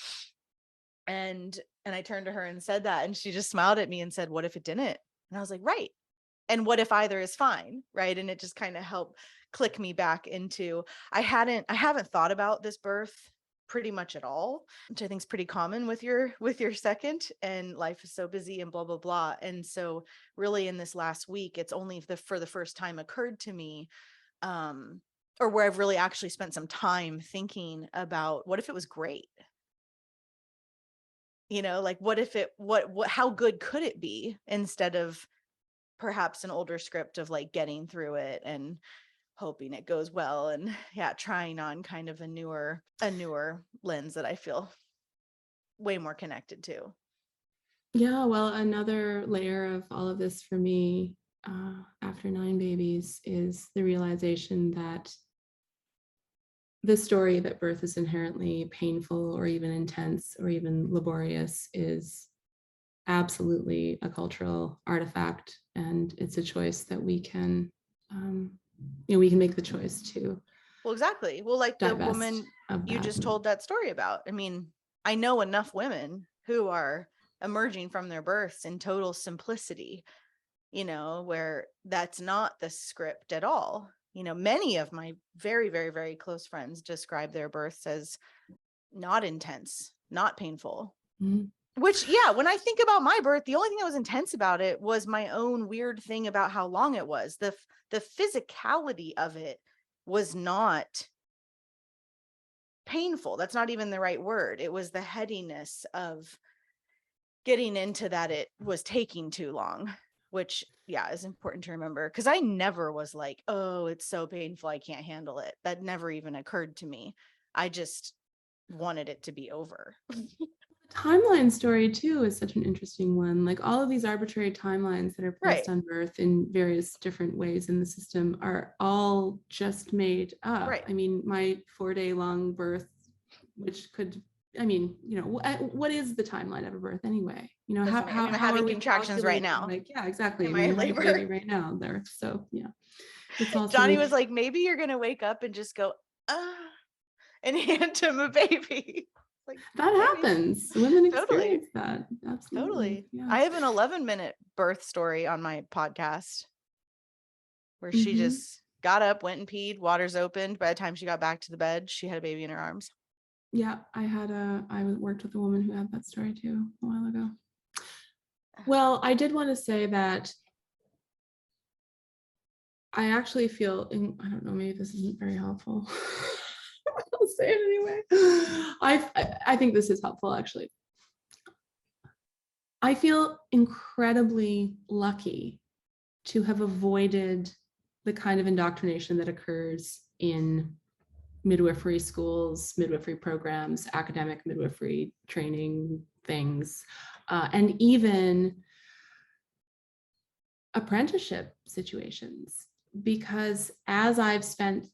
And I turned to her and said that, and she just smiled at me and said, what if it didn't? And I was like, right, and what if either is fine, right? And it just kind of helped click me back into, I haven't thought about this birth pretty much at all, which I think is pretty common with your second, and life is so busy and blah, blah, blah. And so really in this last week, it's only for the first time occurred to me, or where I've really actually spent some time thinking about, what if it was great? Like what if how good could it be, instead of perhaps an older script of like getting through it and hoping it goes well, and trying on kind of a newer lens that I feel way more connected to. Yeah, well, another layer of all of this for me, after 9 babies, is the realization that the story that birth is inherently painful or even intense or even laborious is absolutely a cultural artifact, and it's a choice that we can we can make the choice to. Well, exactly. Well, like the woman you just told that story about, I mean, I know enough women who are emerging from their births in total simplicity, where that's not the script at all. Many of my very, very, very close friends describe their births as not intense, not painful. Mm-hmm. Which, when I think about my birth, the only thing that was intense about it was my own weird thing about how long it was. The physicality of it was not painful. That's not even the right word. It was the headiness of getting into that it was taking too long, which, is important to remember, because I never was like, oh, it's so painful, I can't handle it. That never even occurred to me. I just wanted it to be over. Timeline story too is such an interesting one. Like all of these arbitrary timelines that are placed on birth in various different ways in the system are all just made up. Right. I mean, my 4-day long birth, which could, what is the timeline of a birth anyway? How I'm having contractions right now. Like, yeah, exactly. Am I in labor right now there? So yeah. It's also Johnny was like, maybe you're gonna wake up and just go, and hand him a baby. Like, that happens. Women experience that. Absolutely. Totally. Yeah. I have an 11-minute birth story on my podcast where she just got up, went and peed, water's opened. By the time she got back to the bed, she had a baby in her arms. Yeah, I worked with a woman who had that story too a while ago. Well, I did want to say that I actually feel, I don't know, maybe this isn't very helpful. I'll say it anyway. I think this is helpful, actually. I feel incredibly lucky to have avoided the kind of indoctrination that occurs in midwifery schools, midwifery programs, academic midwifery training things, and even apprenticeship situations. Because as I've spent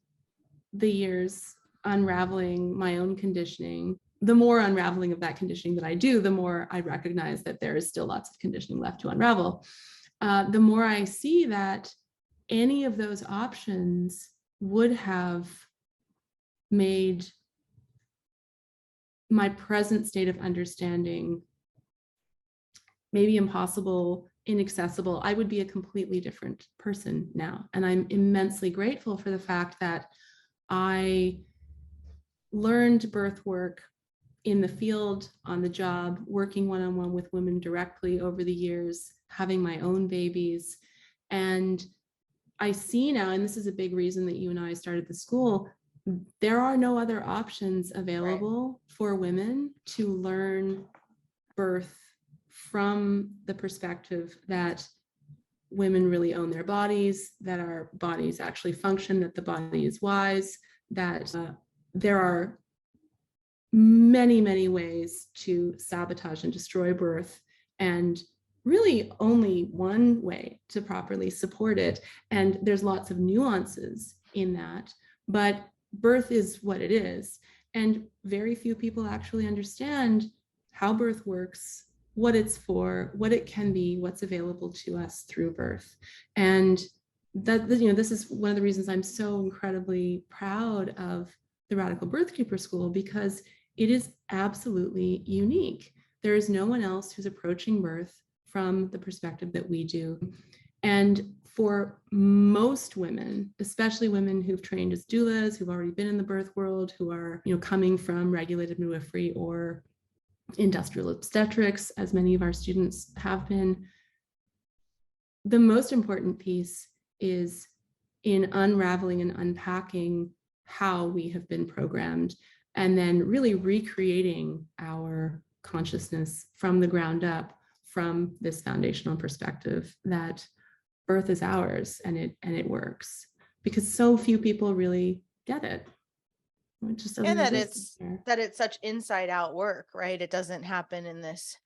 the years unraveling my own conditioning, the more unraveling of that conditioning that I do, the more I recognize that there is still lots of conditioning left to unravel. The more I see that any of those options would have made my present state of understanding maybe impossible, inaccessible. I would be a completely different person now. And I'm immensely grateful for the fact that I learned birth work in the field, on the job, working one-on-one with women directly over the years, having my own babies. And I see now, and this is a big reason that you and I started the school, there are no other options available for women to learn birth from the perspective that women really own their bodies, that our bodies actually function, that the body is wise, that there are many, many ways to sabotage and destroy birth, and really only one way to properly support it. And there's lots of nuances in that, but birth is what it is. And very few people actually understand how birth works, what it's for, what it can be, what's available to us through birth. And that, this is one of the reasons I'm so incredibly proud of the Radical Birthkeeper School, because it is absolutely unique. There is no one else who's approaching birth from the perspective that we do. And for most women, especially women who've trained as doulas, who've already been in the birth world, who are, coming from regulated midwifery or industrial obstetrics, as many of our students have been, the most important piece is in unraveling and unpacking how we have been programmed, and then really recreating our consciousness from the ground up, from this foundational perspective that birth is ours and it works, because so few people really get it. It just doesn't exist that it's such inside out work, right? It doesn't happen in this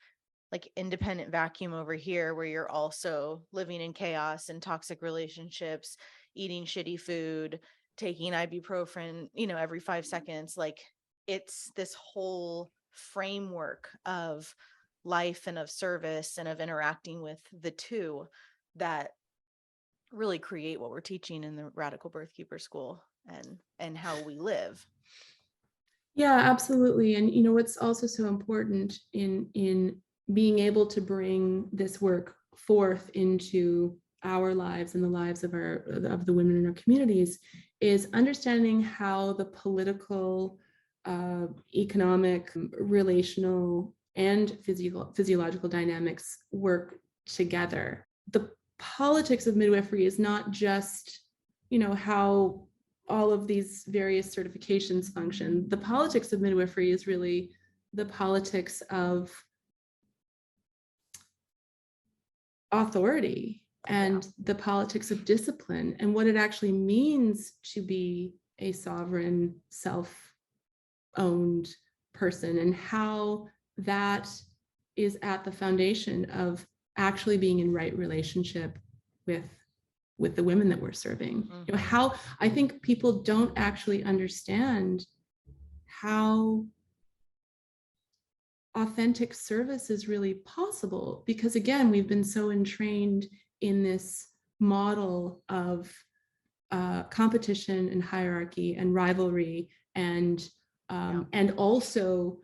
like independent vacuum over here where you're also living in chaos and toxic relationships, eating shitty food, taking ibuprofen, every 5 seconds. Like, it's this whole framework of life and of service and of interacting with the two that really create what we're teaching in the Radical Birthkeeper School and how we live. Yeah, absolutely. And what's also so important in being able to bring this work forth into our lives and the lives of the women in our communities is understanding how the political, economic, relational, and physiological dynamics work together. The politics of midwifery is not just, how all of these various certifications function. The politics of midwifery is really the politics of authority and the politics of discipline, and what it actually means to be a sovereign, self-owned person, and how that is at the foundation of actually being in right relationship with the women that we're serving. Mm-hmm. How I think people don't actually understand how authentic service is really possible, because again, we've been so entrained in this model of competition and hierarchy and rivalry, and also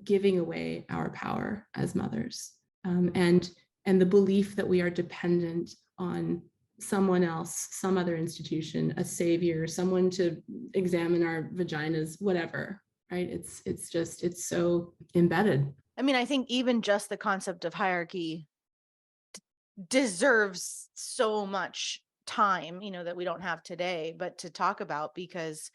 giving away our power as mothers, and the belief that we are dependent on someone else, some other institution, a savior, someone to examine our vaginas, whatever, right? It's so embedded. I mean, I think even just the concept of hierarchy deserves so much time, that we don't have today, but to talk about, because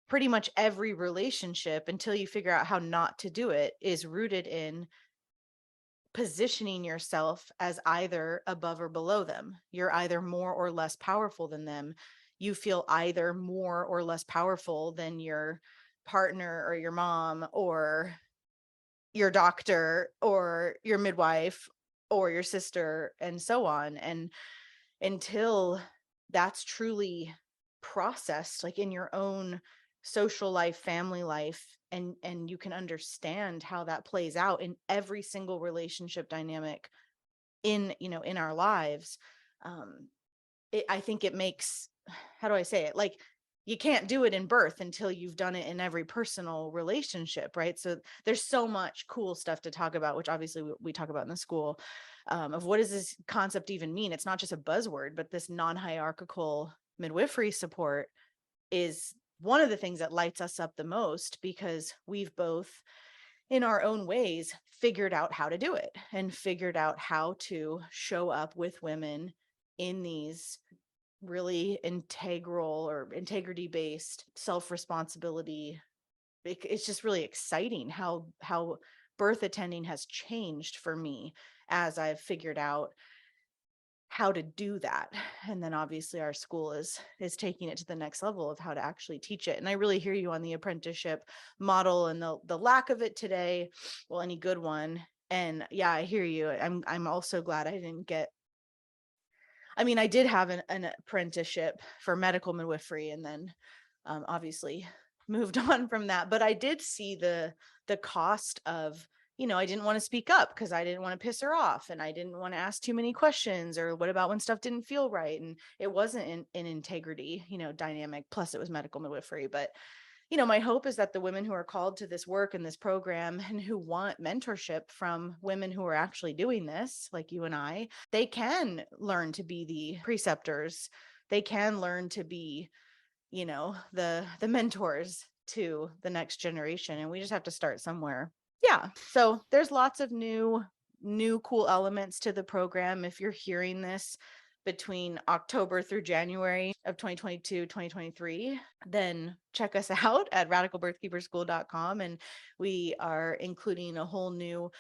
pretty much every relationship, until you figure out how not to do it, is rooted in positioning yourself as either above or below them. You're either more or less powerful than them. You feel either more or less powerful than your partner or your mom or your doctor or your midwife or your sister, and so on. And until that's truly processed, like in your own social life, family life, and you can understand how that plays out in every single relationship dynamic in our lives, I think it makes, how do I say it, like, you can't do it in birth until you've done it in every personal relationship, right? So there's so much cool stuff to talk about, which obviously we talk about in the school, of what does this concept even mean? It's not just a buzzword, but this non-hierarchical midwifery support is one of the things that lights us up the most, because we've both, in our own ways, figured out how to do it and figured out how to show up with women in these really integral or integrity-based self-responsibility. It's just really exciting how birth attending has changed for me as I've figured out how to do that. And then obviously our school is taking it to the next level of how to actually teach it. And I really hear you on the apprenticeship model and the lack of it today. Well, any good one. And yeah, I hear you. I'm also glad I didn't get, I mean, I did have an apprenticeship for medical midwifery, and then obviously moved on from that. But I did see the cost of, I didn't want to speak up because I didn't want to piss her off, and I didn't want to ask too many questions, or what about when stuff didn't feel right? And it wasn't an integrity, dynamic. Plus it was medical midwifery. But, my hope is that the women who are called to this work and this program, and who want mentorship from women who are actually doing this, like you and I, they can learn to be the preceptors. They can learn to be, the mentors to the next generation. And we just have to start somewhere. Yeah. So there's lots of new cool elements to the program. If you're hearing this between October through January of 2022, 2023, then check us out at radicalbirthkeeperschool.com. And we are including a whole new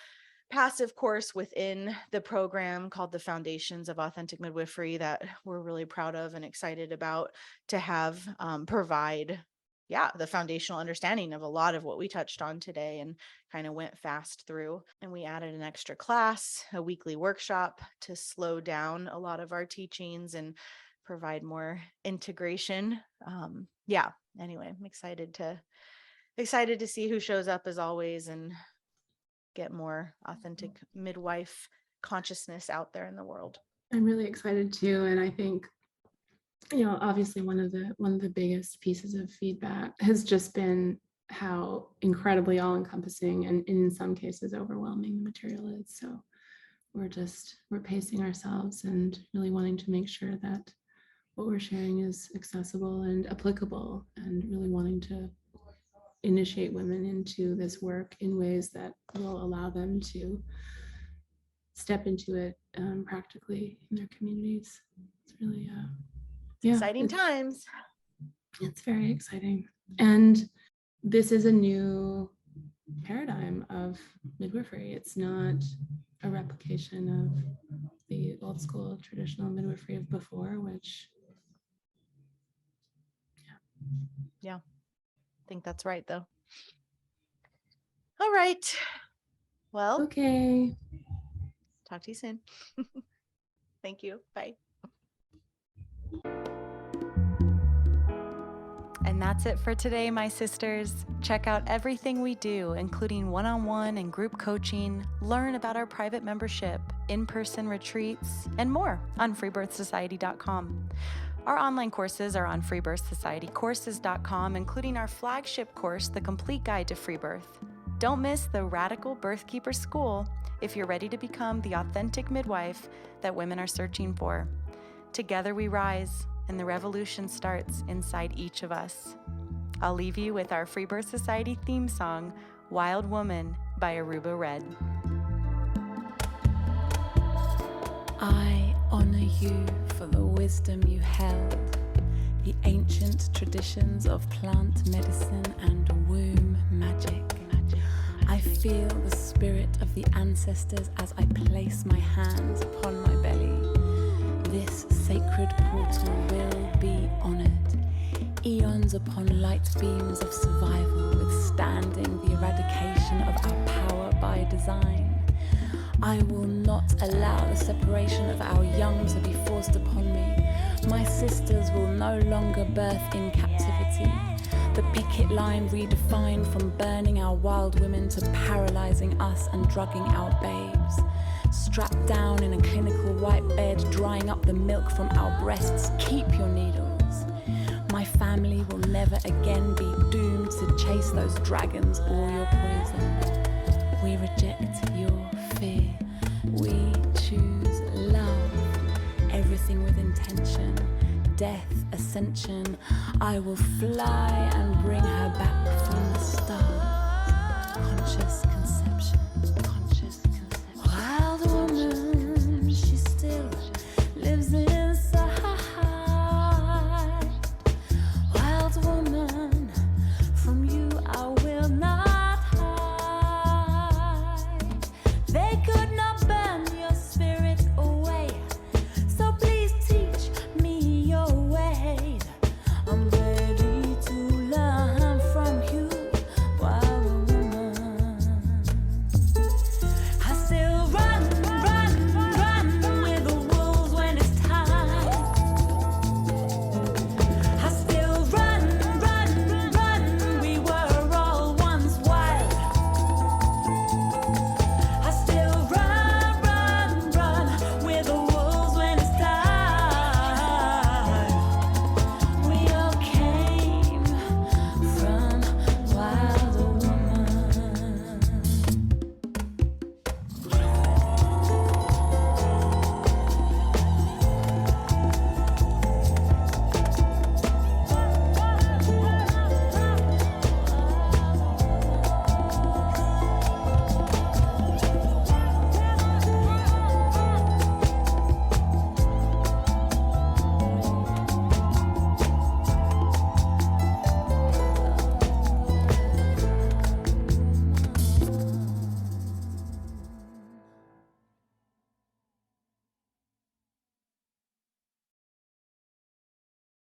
passive course within the program called the Foundations of Authentic Midwifery that we're really proud of and excited about to have provide the foundational understanding of a lot of what we touched on today, and kind of went fast through. And we added an extra class, a weekly workshop to slow down a lot of our teachings and provide more integration. Anyway, I'm excited to see who shows up, as always, and get more authentic midwife consciousness out there in the world. I'm really excited too. And I think, obviously one of the biggest pieces of feedback has just been how incredibly all-encompassing and in some cases overwhelming the material is. So we're pacing ourselves and really wanting to make sure that what we're sharing is accessible and applicable, and really wanting to initiate women into this work in ways that will allow them to step into it practically in their communities. It's really exciting times. It's very exciting. And this is a new paradigm of midwifery. It's not a replication of the old school traditional midwifery of before, which I think that's right, though. All right. Well, okay. Talk to you soon. Thank you. Bye. And that's it for today, my sisters. Check out everything we do, including one-on-one and group coaching, learn about our private membership, in-person retreats, and more on freebirthsociety.com. Our online courses are on freebirthsocietycourses.com, including our flagship course, The Complete Guide to Free Birth. Don't miss the Radical Birthkeeper School if you're ready to become the authentic midwife that women are searching for. Together we rise, and the revolution starts inside each of us. I'll leave you with our Freebirth Society theme song, Wild Woman by Aruba Red. I honor you for the wisdom you held, the ancient traditions of plant medicine and womb magic. I feel the spirit of the ancestors as I place my hands upon my belly. This sacred portal will be honored. Eons upon light beams of survival, withstanding the eradication of our power by design. I will not allow the separation of our young to be forced upon me. My sisters will no longer birth in captivity. The picket line redefined from burning our wild women to paralyzing us and drugging our babes. Strapped down in a clinical white bed, drying up the milk from our breasts. Keep your needles. My family will never again be doomed to chase those dragons or your poison. We reject your fear. We choose love. Everything with intention. Death, ascension. I will fly and bring her back from the stars. Conscious conception. Conscious conception. Wild woman, she still lives inside. Wild woman, from you I will not hide. They could